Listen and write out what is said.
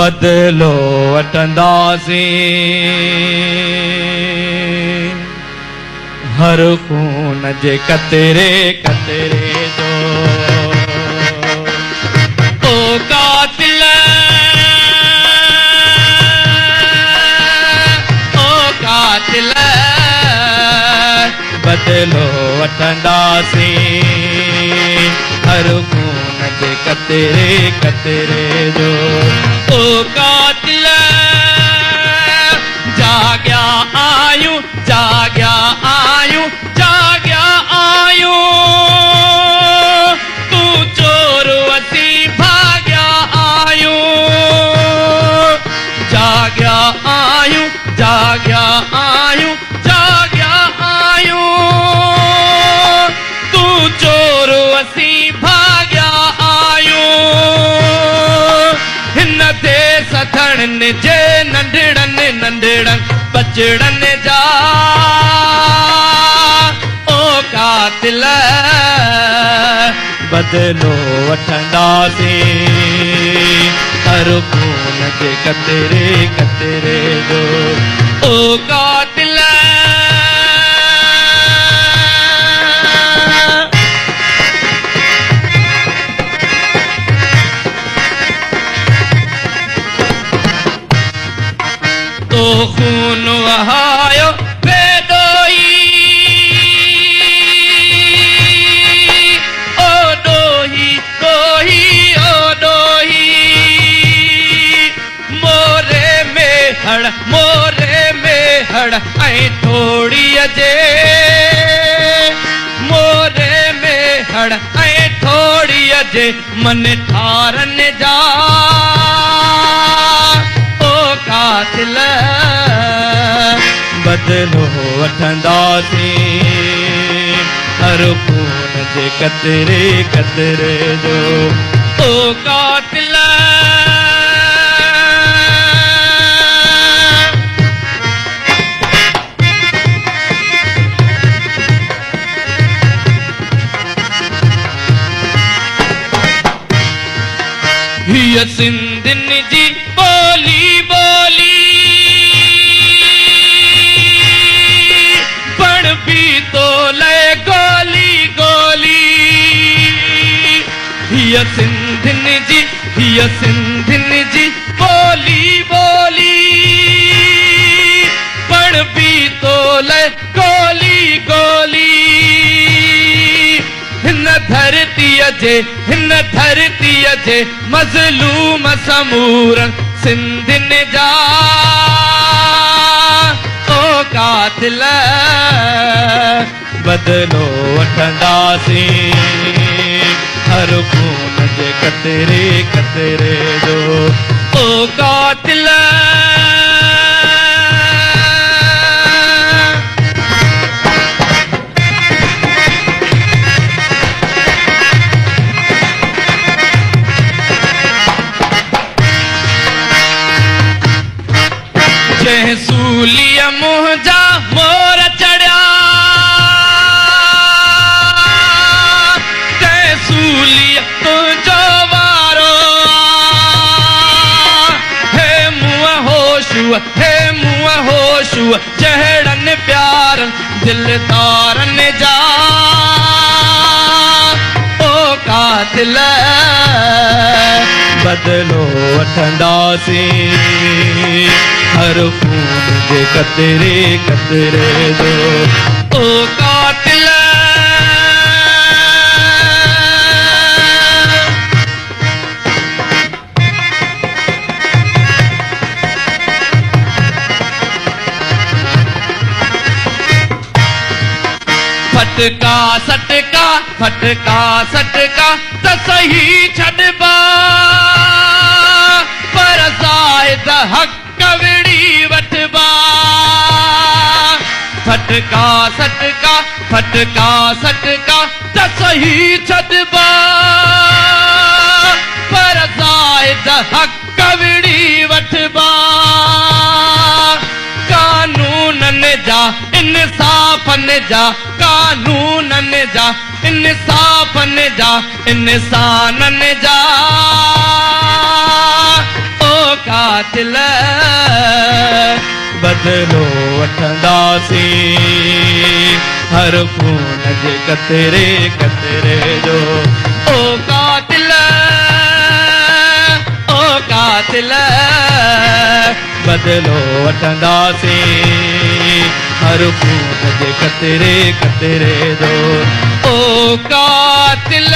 बदलो वठंदासीं हर खून जे कतरे कतरे जो। ओ कातिल बदलो वठंदासीं हर खून जे कतरे कतरे जो। ओ कातिल जाग्या आयूं जाग्या आयूं जाग्या आयूं तू चोर वसी भाग्या आयूं जाग्या आयूं जाग्या आयूं जाग्या आयूं तू चोर वसी भाग्या आयूं हिन ते सथड़न जे नंढड़न नंढड़न बचड़न जा। ओ कातिल बदलो वठंदासीं हर खून जे कतरे कतरे जो। ओ कातिल तो खून वहायो बेदोई ओ दोही दोही ओ दोही मोरे में हड़ ऐं थोड़ी जे मोरे में हड़ ऐं थोड़ी जे मन ठारन जा। कातिल बदलो वठंदासीं हर खून जे कतरे कतरे जो। ओ कातिल हीअ सिंधिन जी बोली बोली पण भी तो ले गोली गोली। हीअ सिंधिन जी बोली बोली पण भी तो ले गोली गोली। हिन धरतीअ जे मज़लूम समूरन सिंधिन जा। ओ कातिल बदलो वठंदासीं हर खून जे कतरे कतरे जो। ओ कातिल जंहिं सूलीअ मुंहिंजा मोर चढ़िया तंहिं सूलीअ तुंहिंजो वारो हे मुंहं होशूअ जहिड़नि प्यारनि दिलदारन जा। ओ कातिल बदलो वठंदासीं हर खून जे कतरे कतरे जो। ओ कातिल फटका सटका फटका सटका त सही छॾबा पर ज़ाहिद हक़ कवड़ी वठबा। फटका सटका त सही छॾबा पर ज़ाहिद हक़ कवड़ी वठबा। कानूनन जा इंसाफ़न जा कानूनन जा इंसाफ़न जा इंसानन जा। ओ का कातिल बदलो वठंदासीं हर खून जे कतरे कतरे जो ओ कातिल बदलो वठंदासीं हर खून जे कतरे कतरे जो ओ कातिल